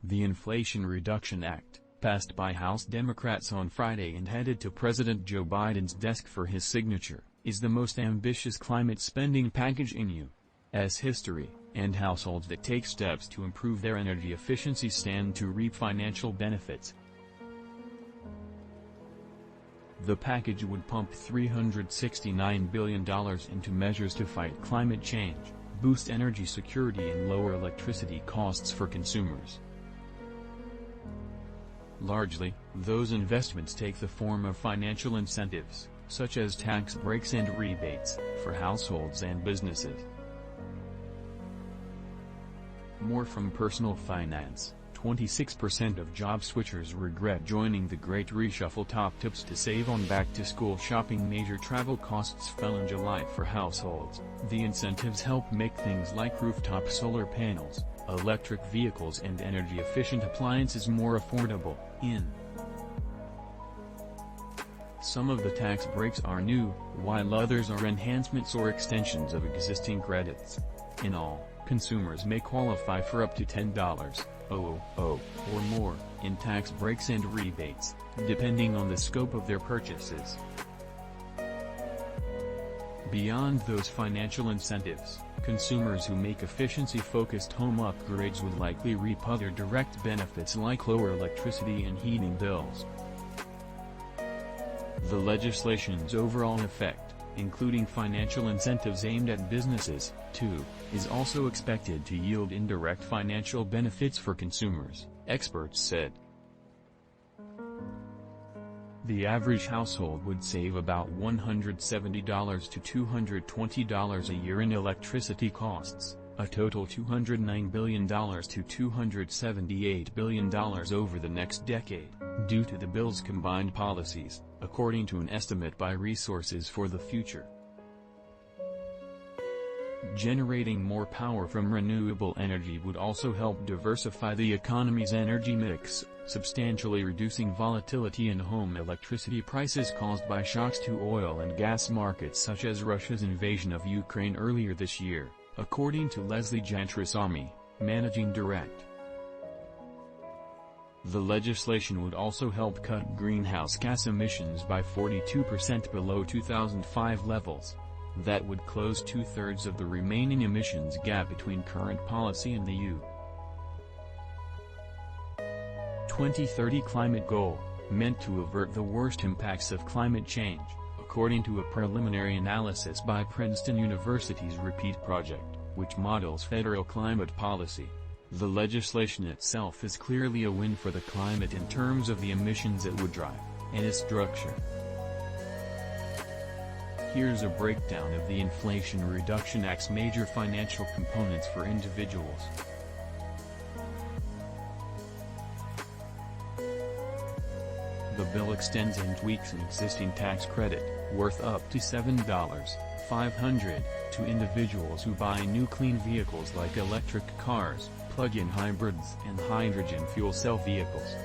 The Inflation Reduction Act, passed by House Democrats on Friday and headed to President Joe Biden's desk for his signature, is the most ambitious climate spending package in U.S. history, and households that take steps to improve their energy efficiency stand to reap financial benefits. The package would pump $369 billion into measures to fight climate change, boost energy security and lower electricity costs for consumers. Largely, those investments take the form of financial incentives, such as tax breaks and rebates, for households and businesses. More from Personal Finance. 26% of job switchers regret joining the Great ReshuffleTop. Tips to save on back-to-school shopping. Major travel costs fell in July for households. The incentives help make things like rooftop solar panels, electric vehicles and energy-efficient appliances more affordable. Some of the tax breaks are new, while others are enhancements or extensions of existing credits. In all, consumers may qualify for up to $10 or more in tax breaks and rebates, depending on the scope of their purchases. Beyond those financial incentives, consumers who make efficiency-focused home upgrades would likely reap other direct benefits like lower electricity and heating bills. The legislation's overall effect, including financial incentives aimed at businesses, too, is also expected to yield indirect financial benefits for consumers, experts said. The average household would save about $170 to $220 a year in electricity costs, a total $209 billion to $278 billion over the next decade, due to the bill's combined policies, according to an estimate by Resources for the Future. Generating more power from renewable energy would also help diversify the economy's energy mix, substantially reducing volatility in home electricity prices caused by shocks to oil and gas markets such as Russia's invasion of Ukraine earlier this year, according to Lesley Jantarasami, managing director. The legislation would also help cut greenhouse gas emissions by 42% below 2005 levels. That would close two-thirds of the remaining emissions gap between current policy and the EU 2030 climate goal, meant to avert the worst impacts of climate change, according to a preliminary analysis by Princeton University's REPEAT project, which models federal climate policy. The legislation itself is clearly a win for the climate in terms of the emissions it would drive, and its structure. Here's a breakdown of the Inflation Reduction Act's major financial components for individuals. The bill extends and tweaks an existing tax credit, worth up to $7,500, to individuals who buy new clean vehicles like electric cars, plug-in hybrids and hydrogen fuel cell vehicles.